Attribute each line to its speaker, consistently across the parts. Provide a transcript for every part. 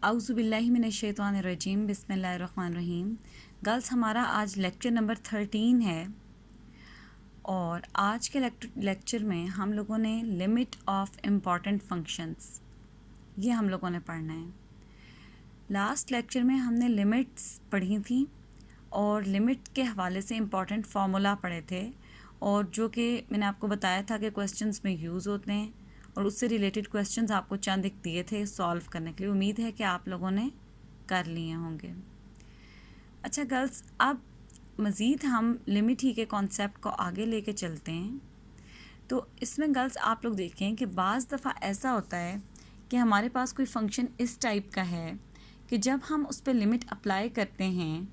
Speaker 1: औज़ुबिल्लाहिमिनश्शैतानिर्रजीम बिस्मिल्लाहिर्रहमानिर्रहीम। गर्ल्स, हमारा आज लेक्चर नंबर 13 है और आज के लेक्चर में हम लोगों ने लिमिट ऑफ इम्पॉर्टेंट फंक्शंस ये हम लोगों ने पढ़ना है। लास्ट लेक्चर में हमने लिमिट्स पढ़ी थी और लिमिट के हवाले से इम्पॉर्टेंट फार्मूला पढ़े थे और जो कि मैंने आपको बताया था कि क्वेश्चंस में यूज़ होते हैं और उससे रिलेटेड क्वेश्चंस आपको चंद एक दिए थे सॉल्व करने के लिए। उम्मीद है कि आप लोगों ने कर लिए होंगे। अच्छा गर्ल्स, अब मज़ीद हम लिमिट ही के कॉन्सेप्ट को आगे लेके चलते हैं। तो इसमें गर्ल्स आप लोग देखें कि बाज़ दफ़ा ऐसा होता है कि हमारे पास कोई फंक्शन इस टाइप का है कि जब हम उस पर लिमिट अप्लाई करते हैं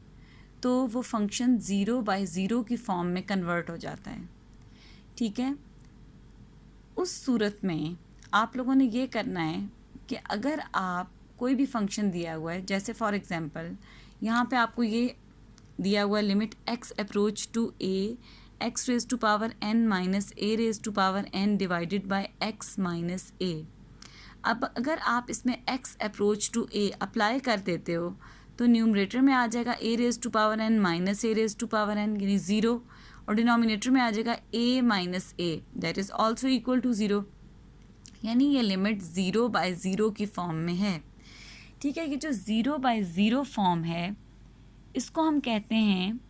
Speaker 1: तो वो फंक्शन 0/0 की फॉर्म में कन्वर्ट हो जाता है। ठीक है, उस सूरत में आप लोगों ने ये करना है कि अगर आप कोई भी फंक्शन दिया हुआ है, जैसे फॉर एग्ज़ाम्पल यहाँ पे आपको ये दिया हुआ limit x approach to a x raise to power n minus a raise to power n divided by x minus a। अब अगर आप इसमें x approach to a apply कर देते हो तो न्यूमरेटर में आ जाएगा a raise to power n minus a raise to power n यानी 0 और डिनोमिनेटर में आ जाएगा a minus a that is also equal to 0, यानी ये लिमिट 0/0 की फॉर्म में है। ठीक है, ये जो 0/0 फॉर्म है इसको हम कहते हैं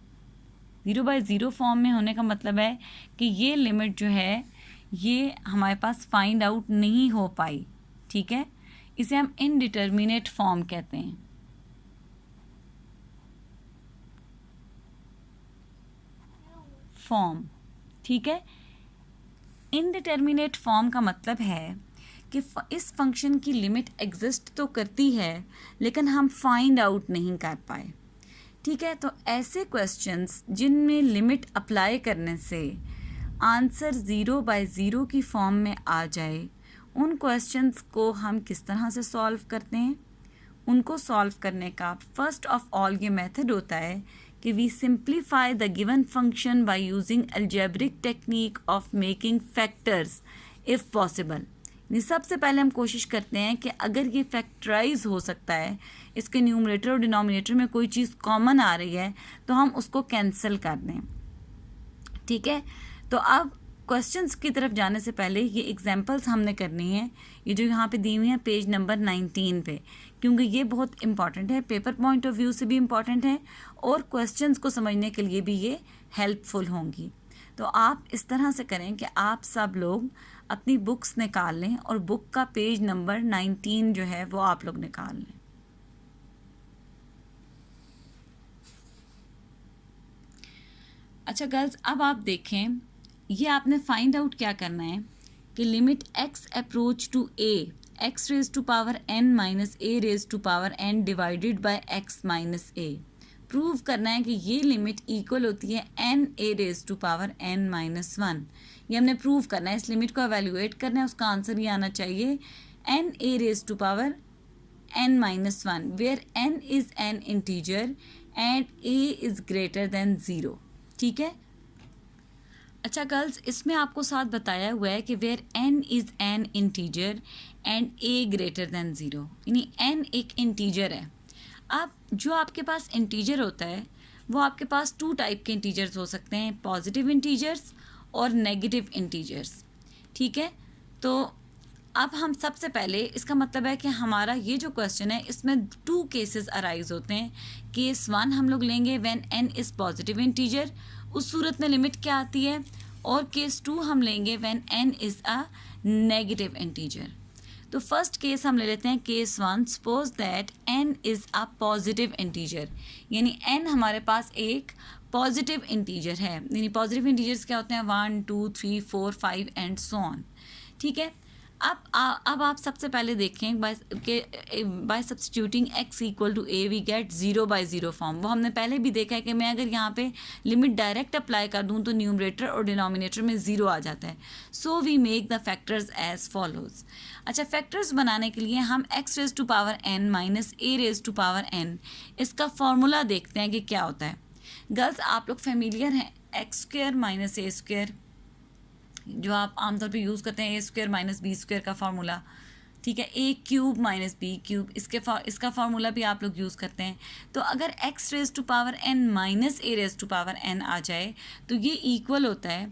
Speaker 1: 0/0 फॉर्म में होने का मतलब है कि ये लिमिट जो है ये हमारे पास फाइंड आउट नहीं हो पाई। ठीक है, इसे हम इनडिटर्मिनेट फॉर्म कहते हैं। फॉर्म, ठीक है, इनडिटर्मिनेट फॉर्म का मतलब है कि इस फंक्शन की लिमिट एग्जिस्ट तो करती है लेकिन हम फाइंड आउट नहीं कर पाए। ठीक है, तो ऐसे क्वेश्चंस जिनमें लिमिट अप्लाई करने से आंसर 0/0 की फॉर्म में आ जाए, उन क्वेश्चंस को हम किस तरह से सॉल्व करते हैं? उनको सॉल्व करने का फर्स्ट ऑफ ऑल ये मेथड होता है कि we simplify the given function by using algebraic technique of making factors if possible. सबसे पहले हम कोशिश करते हैं कि अगर ये फैक्टराइज हो सकता है, इसके न्यूमरेटर और डिनोमिनेटर में कोई चीज़ कॉमन आ रही है तो हम उसको कैंसिल कर दें। ठीक है, तो अब क्वेश्चंस की तरफ जाने से पहले ये एग्जांपल्स हमने करनी है, ये जो यहाँ पे दी हुई हैं पेज नंबर 19 पे, क्योंकि ये बहुत इंपॉर्टेंट है, पेपर पॉइंट ऑफ व्यू से भी इम्पॉर्टेंट है और क्वेश्चंस को समझने के लिए भी ये हेल्पफुल होंगी। तो आप इस तरह से करें कि आप सब लोग अपनी बुक्स निकाल लें और बुक का पेज नंबर 19 जो है वो आप लोग निकाल लें। अच्छा गर्ल्स, अब आप देखें, ये आपने फाइंड आउट क्या करना है कि limit x approach to a x raise to power n minus a raise to power n divided by x minus a। Prove करना है कि ये लिमिट इक्वल होती है n a raise to power n minus 1। ये हमने prove करना है, इस लिमिट को एवेल्युएट करना है, उसका आंसर ये आना चाहिए n a raise to power n minus 1 where n is an integer and a is greater than 0। ठीक है, अच्छा गर्ल्स, इसमें आपको साथ बताया हुआ है कि where n is an integer and a greater than 0, यानी n एक इंटीजर है। अब जो आपके पास इंटीजर होता है वो आपके पास 2 टाइप के इंटीजर्स हो सकते हैं, पॉजिटिव इंटीजर्स और नेगेटिव इंटीजर्स। ठीक है, तो अब हम सबसे पहले, इसका मतलब है कि हमारा ये जो क्वेश्चन है इसमें 2 केसेस अराइज होते हैं। केस 1 हम लोग लेंगे when n is positive integer, उस सूरत में लिमिट क्या आती है, और केस 2 हम लेंगे when n is a negative integer. तो फर्स्ट केस हम ले लेते हैं, case 1, suppose that n is a positive integer, यानी n हमारे पास एक पॉजिटिव इंटीजर है। यानी पॉजिटिव इंटीजर्स क्या होते हैं, 1 2 3 4 5 एंड सो ऑन। ठीक है, अब आप सबसे पहले देखें by substituting x equal to a we get 0/0 form. वो हमने पहले भी देखा है कि मैं अगर यहाँ पे लिमिट डायरेक्ट अप्लाई कर दूँ तो न्यूमरेटर और डिनोमिनेटर में 0 आ जाता है। So we make the factors as follows. अच्छा, फैक्टर्स बनाने के लिए हम x raise to power n minus a raise to power n, इसका फॉर्मूला देखते हैं कि क्या होता है। गर्ल्स, आप लोग फेमिलियर हैं X square minus A square, जो आप आमतौर पे यूज़ करते हैं A square minus B square का फार्मूला। ठीक है, A cube minus B cube, इसका फार्मूला भी आप लोग यूज़ करते हैं। तो अगर x raise to power N minus A raise to power N आ जाए तो ये इक्वल होता है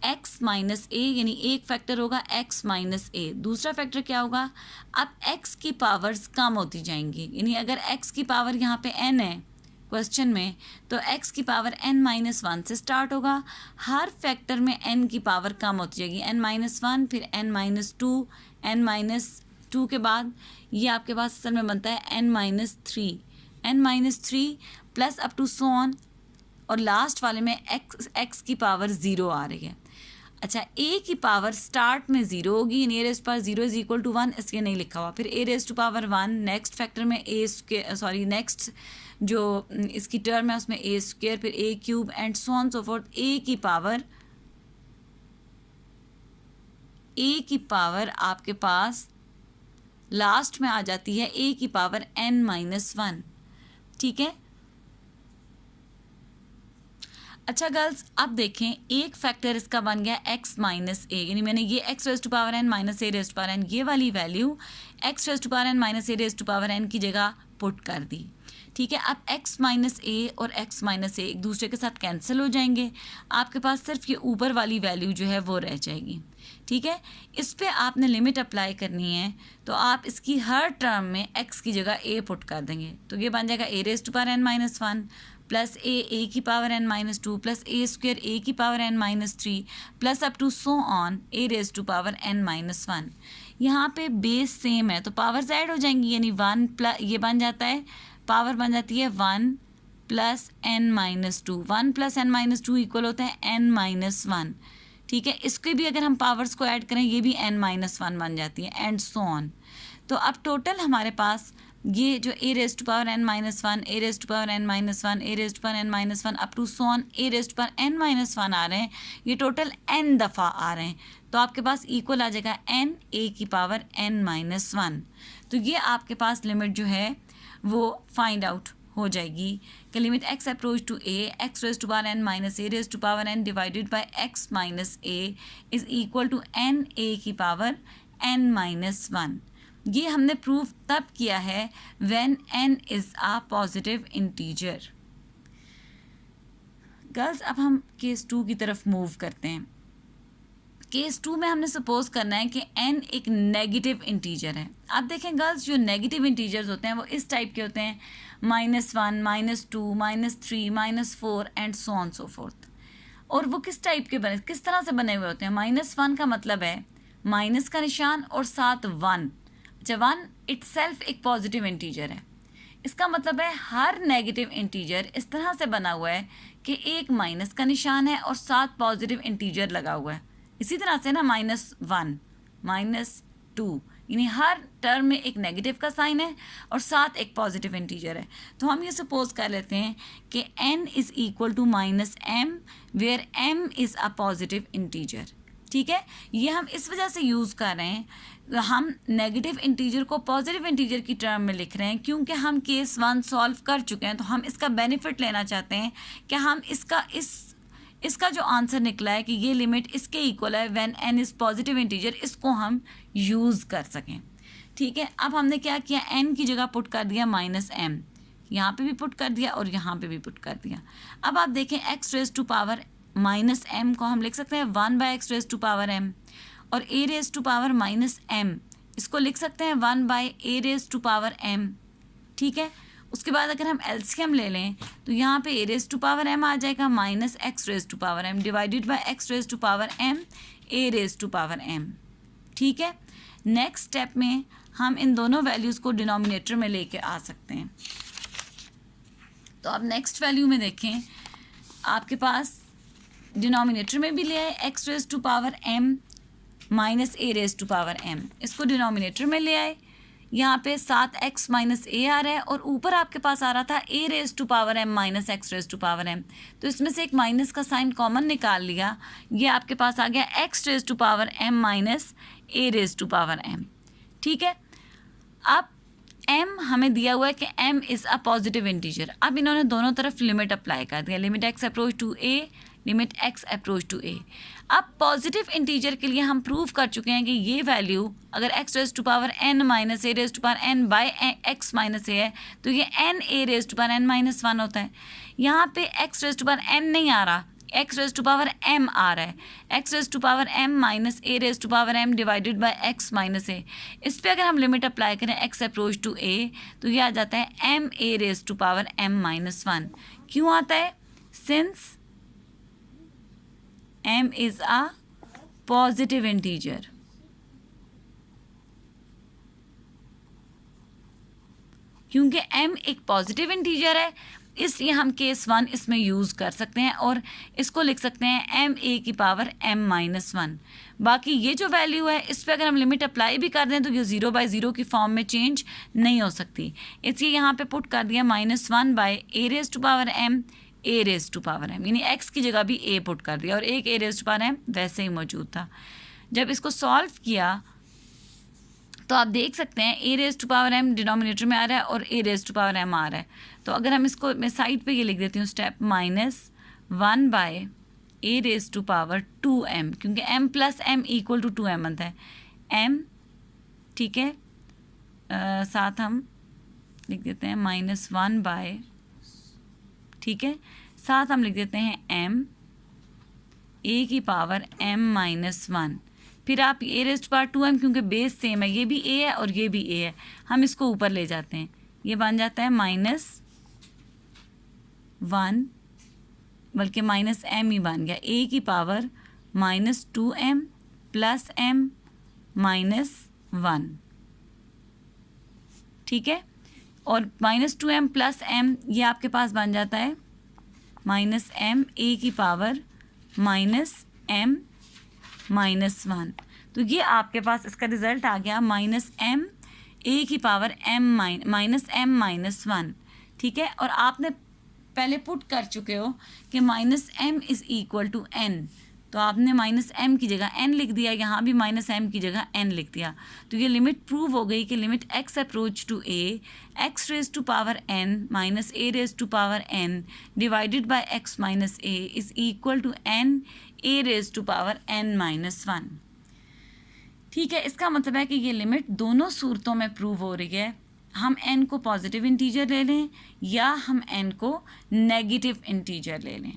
Speaker 1: एक्स माइनस ए, यानी एक फैक्टर होगा एक्स माइनस ए, दूसरा फैक्टर क्या होगा, अब एक्स की पावर्स कम होती जाएंगी, यानी अगर एक्स की पावर यहाँ पे एन है क्वेश्चन में, तो x की पावर n-1 से स्टार्ट होगा, हर फैक्टर में n की पावर कम होती जाएगी, n-1 फिर n-2, n-2 के बाद ये आपके पास असल में बनता है n-3 plus up to so on, और लास्ट वाले में x की पावर 0 आ रही है। अच्छा, a की पावर स्टार्ट में 0 होगी, यानी a raise to power 0 is equal to 1, इसलिए नहीं लिखा हुआ। फिर a raise to power 1 next factor में नेक्स्ट जो इसकी टर्म है उसमें a स्क्वायर, फिर a cube and so on so forth. a की पावर आपके पास लास्ट में आ जाती है a की पावर n-1, ठीक है। अच्छा गर्ल्स, अब देखें एक फैक्टर इसका बन गया x माइनस ए, यानी मैंने ये x raise to power n minus A raise to power n, ये वाली value x raise to power n minus A raise to power n की जगह पुट कर दी, ठीक है। अब x माइनस ए और x माइनस ए एक दूसरे के साथ कैंसिल हो जाएंगे, आपके पास सिर्फ ये ऊपर वाली वैल्यू जो है वो रह जाएगी, ठीक है। इस पे आपने लिमिट अप्लाई करनी है, तो आप इसकी हर टर्म में x की जगह a पुट कर देंगे, तो ये बन जाएगा a raise to power n-1 plus a की power n-2 plus a square a की power n-3 plus up to so on a raise to power n-1। यहाँ पे बेस सेम है तो पावर्स ऐड हो जाएंगी, यानी 1 प्लस ये बन जाता है, पावर बन जाती है 1 plus n-2, 1 plus n-2 equal होता है n-1, ठीक है। इसके भी अगर हम पावर्स को ऐड करें ये भी n-1 बन जाती है एंड सो ऑन। तो अब टोटल हमारे पास ये जो a raise to power n-1, a raise to power n-1, a raise to power n-1 up to so on a raise to power n-1 आ रहे हैं, ये टोटल n दफ़ा आ रहे हैं, तो आपके पास इक्वल आ जाएगा n a की पावर n-1। तो ये आपके पास लिमिट जो है वो फाइंड आउट हो जाएगी कि limit x approach to a x raise to power n minus a raise to power n divided by x minus a is equal to n a की पावर n-1। ये हमने proof तब किया है when n is a positive integer. Girls, अब हम case 2 की तरफ मूव करते हैं। केस 2 में हमने सपोज करना है कि n एक नेगेटिव इंटीजर है। अब देखें गर्ल्स, जो नेगेटिव इंटीजर्स होते हैं वो इस टाइप के होते हैं, -1, -2, -3, -4 and so on so fourth. और वो किस टाइप के बने, किस तरह से बने हुए होते हैं। -1 का मतलब है माइनस का निशान और साथ 1। अच्छा, 1 इटसेल्फ एक पॉजिटिव इंटीजर है, इसका मतलब है हर नेगेटिव इंटीजर इस तरह से बना हुआ है कि एक माइनस का निशान है और साथ पॉजिटिव इंटीजर लगा हुआ है। इसी तरह से ना -1, -2, यानी हर टर्म में एक नेगेटिव का साइन है और साथ एक पॉजिटिव इंटीजर है। तो हम ये सपोज कर लेते हैं कि n is equal to -m where m is a positive integer, ठीक है। ये हम इस वजह से यूज़ कर रहे हैं, हम नेगेटिव इंटीजर को पॉजिटिव इंटीजर की टर्म में लिख रहे हैं क्योंकि हम केस 1 सॉल्व कर चुके हैं, तो हम इसका बेनिफिट लेना चाहते हैं कि हम इसका जो आंसर निकला है कि ये लिमिट इसके इक्वल है when n is positive integer, इसको हम यूज़ कर सकें, ठीक है। अब हमने क्या किया, n की जगह पुट कर दिया -m, यहाँ पे भी पुट कर दिया और यहाँ पे भी पुट कर दिया। अब आप देखें x raise to power -m को हम लिख सकते हैं 1/x raise to power m, और a raise to power -m इसको लिख सकते हैं 1/a raise to power m, ठीक है। उसके बाद अगर हम एलसीएम ले लें तो यहाँ पे a raise to power m आ जाएगा -x raise to power m divided by x raise to power m a raise to power m, ठीक है। नेक्स्ट स्टेप में हम इन दोनों वैल्यूज़ को डिनोमिनेटर में लेके आ सकते हैं। तो अब नेक्स्ट वैल्यू में देखें, आपके पास डिनोमिनेटर में भी ले आए x raise to power m minus a raise to power m, इसको डिनोमिनेटर में ले आए, यहाँ पे 7x माइनस a आ रहा है और ऊपर आपके पास आ रहा था a raise to power m minus x raise to power m, तो इसमें से एक माइनस का साइन कॉमन निकाल लिया, ये आपके पास आ गया x raise to power m minus a raise to power m, ठीक है। अब m हमें दिया हुआ है कि m is a positive integer. अब इन्होंने दोनों तरफ लिमिट अप्लाई कर दिया, limit x approach to a limit x approach to a. अब पॉजिटिव इंटीजर के लिए हम प्रूव कर चुके हैं कि ये वैल्यू अगर x raise to power N minus A raise to power n by x minus a है तो ये n a raise to power N minus one होता है। यहाँ पे x raise to power n नहीं आ रहा, x raise to power m आ रहा है, x raise to power m minus A raise to power m divided by x minus a. इस पर अगर हम लिमिट अप्लाई करें एक्स अप्रोच टू ए तो ये आ जाता है m a raise to power m minus one. क्यों आता है? Since m is a positive integer, क्योंकि m एक पॉजिटिव इंटीजर है इसलिए हम केस 1 इसमें यूज़ कर सकते हैं और इसको लिख सकते हैं m a की पावर m माइनस वन। बाकी ये जो वैल्यू है इस पर अगर हम लिमिट अप्लाई भी कर दें तो ये 0/0 की फॉर्म में चेंज नहीं हो सकती, इसलिए यहाँ पे पुट कर दिया -1 by a raise to power m a raise to power m, यानी एक्स की जगह भी ए पुट कर दिया और एक a raise to power m वैसे ही मौजूद था। जब इसको सॉल्व किया तो आप देख सकते हैं a raise to power m denominator में आ रहा है और a raise to power m आ रहा है। तो अगर हम इसको मैं साइड पे ये लिख देती हूँ step -1 by a raise to power 2m, क्योंकि m plus m equal to 2m बनता है m, ठीक है। साथ हम लिख देते हैं -1 बाय, ठीक है, साथ हम लिख देते हैं m a की पावर m माइनस वन। फिर आप ए रेज टू पावर 2m, क्योंकि बेस सेम है, ये भी a है और ये भी a है, हम इसको ऊपर ले जाते हैं, ये बन जाता है -1, बल्कि -m ही बन गया, a की power -2m plus m minus one, ठीक है। और -2m प्लस m ये आपके पास बन जाता है -m a की पावर -m माइनस वन। तो ये आपके पास इसका रिजल्ट आ गया -m a की पावर m माइनस वन, ठीक है। और आपने पहले पुट कर चुके हो कि -m is equal to n, तो आपने -m की जगह n लिख दिया, यहाँ भी -m की जगह n लिख दिया। तो ये लिमिट प्रूव हो गई कि limit x approach to a x raise to power n minus a raise to power n divided by x minus a is equal to n a raise to power n minus one, ठीक है। इसका मतलब है कि ये limit दोनों सूरतों में प्रूव हो रही है, हम n को पॉजिटिव इंटीजर ले लें या हम n को नेगेटिव इंटीजर ले लें,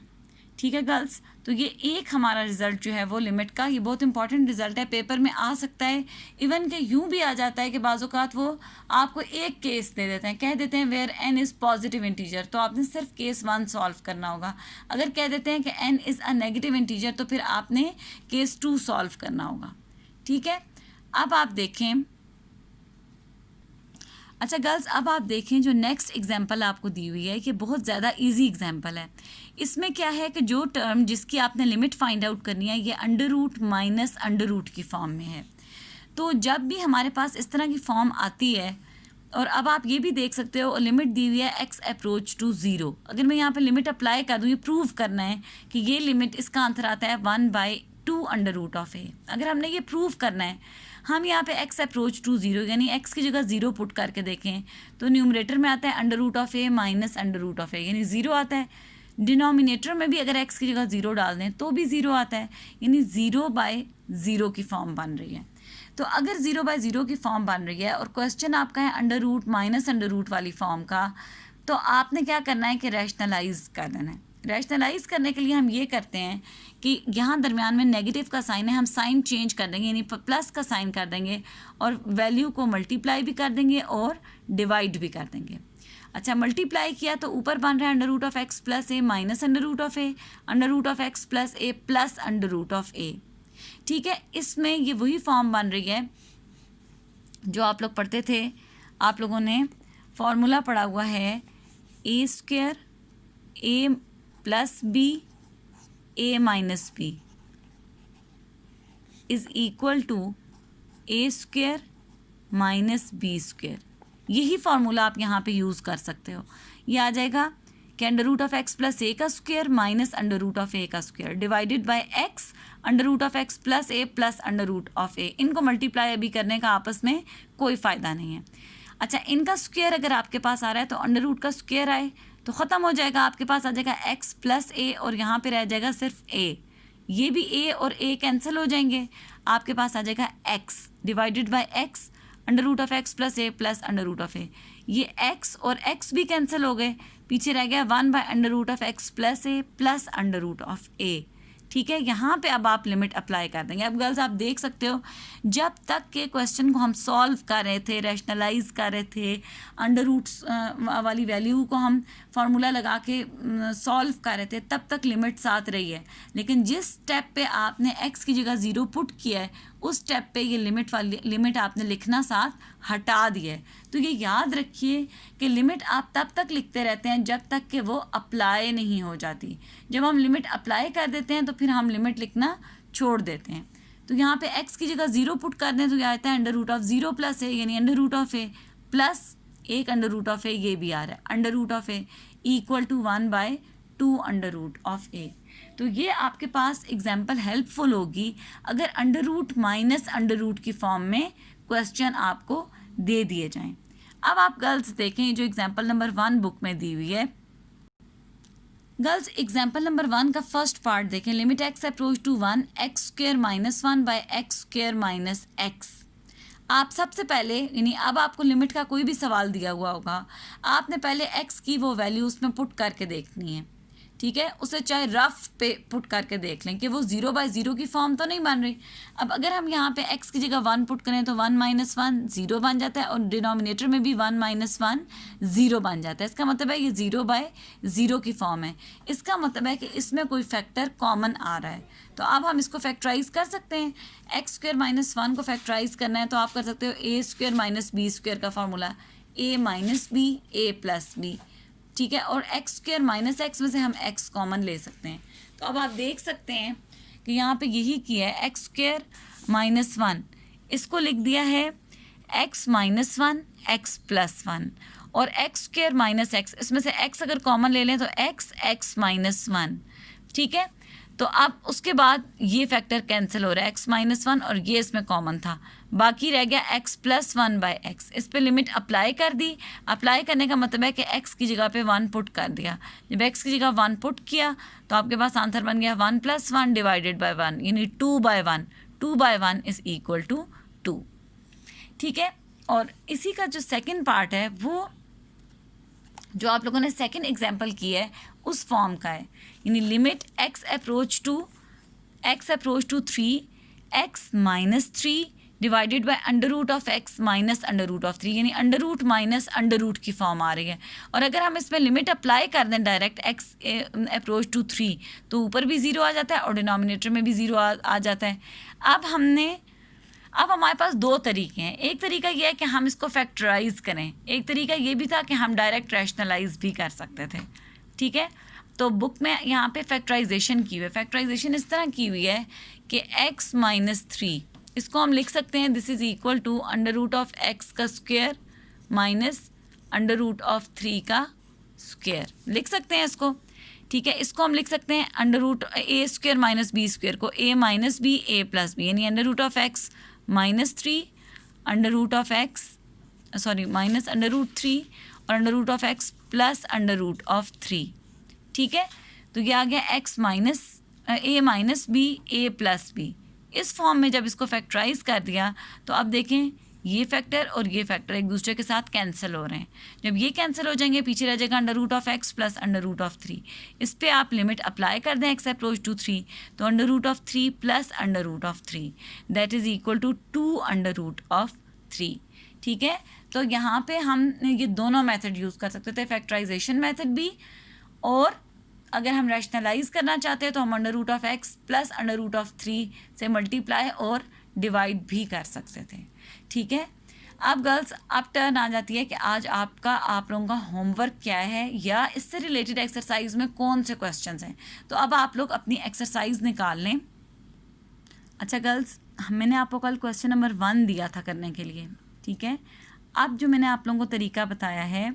Speaker 1: ठीक है गर्ल्स। तो ये एक हमारा रिज़ल्ट जो है वो लिमिट का, ये बहुत इंपॉर्टेंट रिज़ल्ट है, पेपर में आ सकता है, इवन के यूँ भी आ जाता है कि बाज़-औक़ात वो आपको एक केस दे देते हैं, कह देते हैं where n is positive integer, तो आपने सिर्फ केस 1 सॉल्व करना होगा। अगर कह देते हैं कि n is a negative integer तो फिर आपने केस 2 सॉल्व करना होगा, ठीक है। अब आप देखें, अच्छा गर्ल्स, अब आप देखें जो नेक्स्ट एग्जांपल आपको दी हुई है कि बहुत ज़्यादा इजी एग्जांपल है। इसमें क्या है कि जो टर्म जिसकी आपने लिमिट फाइंड आउट करनी है ये under root minus under root की फॉर्म में है। तो जब भी हमारे पास इस तरह की फॉर्म आती है, और अब आप ये भी देख सकते हो लिमिट दी हुई है एक्स अप्रोच टू 0, अगर मैं यहाँ पे लिमिट अप्लाई कर दूँ, ये प्रूव करना है कि ये लिमिट, इसका आंसर आता है 1/2 अंडर रूट ऑफ ए। अगर हमने ये प्रूव करना है, हम यहाँ पे x अप्रोच टू 0 यानी x की जगह 0 पुट करके देखें तो न्यूमरेटर में आता है under root of a minus under root of a, यानी 0 आता है। डिनोमिनेटर में भी अगर x की जगह 0 डाल दें तो भी 0 आता है, यानी 0/0 की फॉर्म बन रही है। तो अगर 0/0 की फॉर्म बन रही है और क्वेश्चन आपका है under root minus under root वाली फॉर्म का, तो आपने क्या करना है कि रैशनलाइज कर देना है। रैशनलाइज करने के लिए हम ये करते हैं कि यहाँ दरमियान में नेगेटिव का साइन है, हम साइन चेंज कर देंगे, यानी प्लस का साइन कर देंगे और वैल्यू को मल्टीप्लाई भी कर देंगे और डिवाइड भी कर देंगे। अच्छा, मल्टीप्लाई किया तो ऊपर बन रहा है under root of x plus a minus under root of a, under root of x plus a plus under root of a, ठीक है। इसमें ये वही फॉर्म बन रही है जो आप लोग पढ़ते थे, आप लोगों ने फॉर्मूला पढ़ा हुआ है a square a plus b a minus b is equal to a square minus B square. यही फार्मूला आप यहाँ पे यूज़ कर सकते हो। ये आ जाएगा कि under root of x plus a का square minus under root of a का square divided by x under root of x plus a plus under root of a. इनको मल्टीप्लाई अभी करने का आपस में कोई फ़ायदा नहीं है। अच्छा, इनका स्क्वायर अगर आपके पास आ रहा है तो अंडर रूट का स्क्वायर आए तो ख़त्म हो जाएगा, आपके पास आ जाएगा x प्लस ए और यहाँ पे रह जाएगा सिर्फ a, ये भी a और a कैंसिल हो जाएंगे, आपके पास आ जाएगा x divided by x under root of x plus a plus under root of a, ये x और x भी कैंसिल हो गए, पीछे रह गया 1 by under root of x plus a plus under root of a। ठीक है, यहाँ पे अब आप लिमिट अप्लाई कर देंगे। अब गर्ल्स आप देख सकते हो, जब तक के क्वेश्चन को हम सॉल्व कर रहे थे, रैशनलाइज कर रहे थे, अंडर रूट्स वाली वैल्यू को हम फार्मूला लगा के सॉल्व कर रहे थे, तब तक लिमिट साथ रही है। लेकिन जिस स्टेप पे आपने x की जगह 0 पुट किया है, उस स्टेप पे ये लिमिट आपने लिखना साथ हटा दिया है। तो ये याद रखिए कि लिमिट आप तब तक लिखते रहते हैं जब तक कि वो अप्लाई नहीं हो जाती। जब हम लिमिट अप्लाई कर देते हैं तो फिर हम लिमिट लिखना छोड़ देते हैं। तो यहाँ पे x की जगह 0 पुट कर दें तो क्या आता है under root of 0 plus a, यानी under root of a plus एक अंडर रूट ऑफ a, ये भी आ रहा है under root of a equal to 1/2 under root of a। तो ये आपके पास एग्जाम्पल हेल्पफुल होगी अगर under root minus under root की फॉर्म में क्वेश्चन आपको दे दिए जाएं। अब आप गर्ल्स देखें जो एग्जाम्पल नंबर 1 बुक में दी हुई है। गर्ल्स एग्जाम्पल नंबर 1 का फर्स्ट पार्ट देखें, limit x approach to 1 x square minus 1 by x square minus x। आप सबसे पहले यानी अब आपको लिमिट का कोई भी सवाल दिया हुआ होगा, आपने पहले x की वो वैल्यू उसमें पुट करके देखनी है। ठीक है, उसे चाहे रफ पे पुट करके देख लें कि वो 0/0 की फॉर्म तो नहीं बन रही। अब अगर हम यहाँ पे x की जगह 1 पुट करें तो 1 - 1 0 बन जाता है और डिनोमिनेटर में भी 1 - 1 0 बन जाता है। इसका मतलब है ये 0/0 की फॉर्म है। इसका मतलब है कि इसमें कोई फैक्टर कॉमन आ रहा है। तो अब हम इसको फैक्टराइज कर सकते हैं। x स्क्वायर माइनस 1 को फैक्टराइज करना है तो आप कर सकते हो a square minus b square का formula a minus b a plus b। ठीक है, और x स्क्वायर माइनस एक्स में से हम x कॉमन ले सकते हैं। तो अब आप देख सकते हैं कि यहाँ पे यही किया है, x स्क्वायर माइनस 1 इसको लिख दिया है x माइनस 1 x प्लस 1 और x स्क्वायर माइनस एक्स, इसमें से x अगर कॉमन ले लें तो x माइनस 1। ठीक है, तो अब उसके बाद ये फैक्टर कैंसिल हो रहा है x माइनस 1 और ये इसमें कॉमन था, बाकी रह गया x प्लस 1 बाय एक्स। इस पे लिमिट अप्लाई कर दी। अप्लाई करने का मतलब है कि x की जगह पे 1 पुट कर दिया। जब x की जगह 1 पुट किया तो आपके पास आंसर बन गया 1 + 1 डिवाइडेड बाय 1 यानी 2/1। 2/1 इज इक्वल टू 2। ठीक है, और इसी का जो सेकेंड पार्ट है वो जो आप लोगों ने सेकेंड एग्जाम्पल किया है उस फॉर्म का है, यानी limit x approach to 3 x minus 3 divided by under root of x minus under root of 3, यानी under root minus under root की फॉर्म आ रही है। और अगर हम इसमें लिमिट अप्लाई कर दें डायरेक्ट x अप्रोच टू 3 तो ऊपर भी 0 आ जाता है और डिनोमिनेटर में भी 0 आ जाता है। अब हमारे पास दो तरीके हैं। एक तरीका ये है कि हम इसको फैक्टराइज करें, एक तरीका ये भी था कि हम डायरेक्ट रैशनलाइज भी कर सकते थे। ठीक है, तो बुक में यहाँ पे फैक्टराइजेशन की हुई है। फैक्टराइजेशन इस तरह की हुई है कि x माइनस 3 इसको हम लिख सकते हैं this is equal to under root of x का square minus under root of 3 का स्क्वायर लिख सकते हैं इसको। ठीक है, इसको हम लिख सकते हैं under root a square minus b square को a minus b a plus b, यानी under root of x minus 3 under root of x minus under root 3 और under root of x plus under root of 3। ठीक है, तो ये आ गया x minus a minus b a plus b। इस form में जब इसको फैक्टराइज कर दिया तो अब देखें ये फैक्टर और ये फैक्टर एक दूसरे के साथ कैंसिल हो रहे हैं। जब ये कैंसिल हो जाएंगे पीछे रह जाएगा under root of x plus under root of 3। इस पे आप लिमिट अप्लाई कर दें x अप्रोच टू 3 तो under root of 3 plus under root of 3 that is equal to 2 under root of 3। ठीक है, तो यहाँ पे हम ये दोनों मेथड यूज़ कर सकते थे, फैक्टराइजेशन मेथड भी, और अगर हम रैशनलाइज करना चाहते हैं तो हम under root of x plus under root of 3 से मल्टीप्लाई और डिवाइड भी कर सकते थे। ठीक है, अब गर्ल्स अब टर्न आ जाती है कि आज आप लोगों का होमवर्क क्या है या इससे रिलेटेड एक्सरसाइज में कौन से क्वेश्चंस हैं। तो अब आप लोग अपनी एक्सरसाइज निकाल लें। अच्छा गर्ल्स, मैंने आपको कल क्वेश्चन नंबर 1 दिया था करने के लिए। ठीक है, अब जो मैंने आप लोगों को तरीका बताया है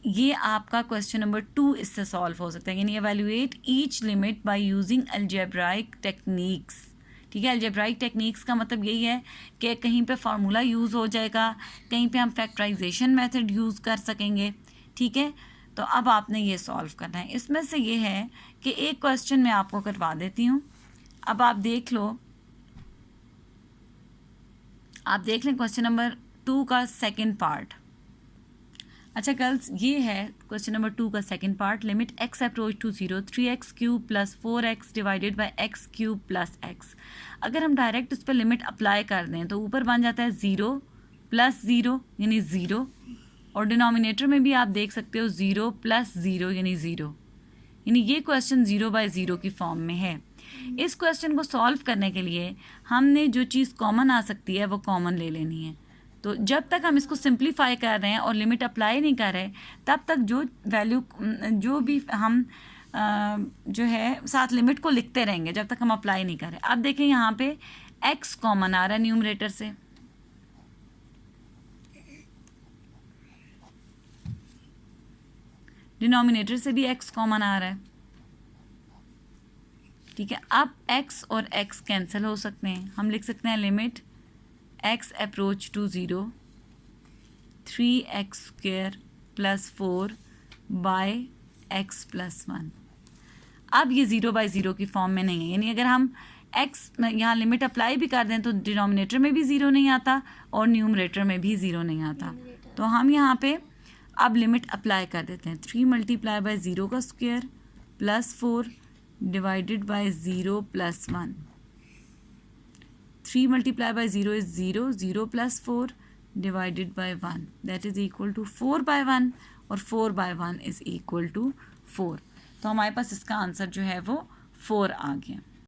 Speaker 1: ये आपका क्वेश्चन नंबर 2 इससे सॉल्व हो सकता है, यानी evaluate each limit by using algebraic techniques. ठीक है, अलजेब्राइक टेक्निक्स का मतलब यही है कि कहीं पे फार्मूला यूज़ हो जाएगा, कहीं पे हम फैक्टराइजेशन मेथड यूज़ कर सकेंगे। ठीक है, तो अब आपने ये सॉल्व करना है। इसमें से ये है कि एक क्वेश्चन मैं आपको करवा देती हूँ। अब आप देख लो, आप देख लें क्वेश्चन नंबर 2 का सेकंड पार्ट। अच्छा गर्ल्स, ये है क्वेश्चन नंबर 2 का second part. Limit x approach to 0 3x cube plus 4x divided by x cube plus x। अगर हम डायरेक्ट उस पर लिमिट अप्लाई कर दें तो ऊपर बन जाता है 0 प्लस 0 यानी 0, और डिनोमिनेटर में भी आप देख सकते हो 0 प्लस 0 यानी 0, यानी ये क्वेश्चन 0/0 की फॉर्म में है। इस क्वेश्चन को सॉल्व करने के लिए हमने जो चीज़ कॉमन आ सकती है वो कॉमन ले लेनी है। तो जब तक हम इसको सिंप्लीफाई कर रहे हैं और लिमिट अप्लाई नहीं कर रहे, तब तक जो वैल्यू जो भी हम जो है साथ लिमिट को लिखते रहेंगे जब तक हम अप्लाई नहीं कर रहे। अब देखें यहाँ पे x कॉमन आ रहा है न्यूमरेटर से, डिनोमिनेटर से भी x कॉमन आ रहा है, ठीक है। अब x और x कैंसिल हो सकते हैं, हम लिख सकते हैं limit x approach to 0 3x square plus 4 by x plus 1। अब ये 0/0 की फॉर्म में नहीं है, यानी अगर हम x यहाँ लिमिट अप्लाई भी कर दें तो डिनोमिनेटर में भी 0 नहीं आता और न्यूमरेटर में भी 0 नहीं आता। तो हम यहाँ पे अब लिमिट अप्लाई कर देते हैं। 3 मल्टीप्लाई बाय 0 का square plus 4 divided by 0 plus 1। 3 multiplied by 0 is 0, 0 plus 4 divided by 1, that is equal to 4/1, और 4/1 is equal to 4। तो हमारे पास इसका आंसर जो है वो 4 आ गया।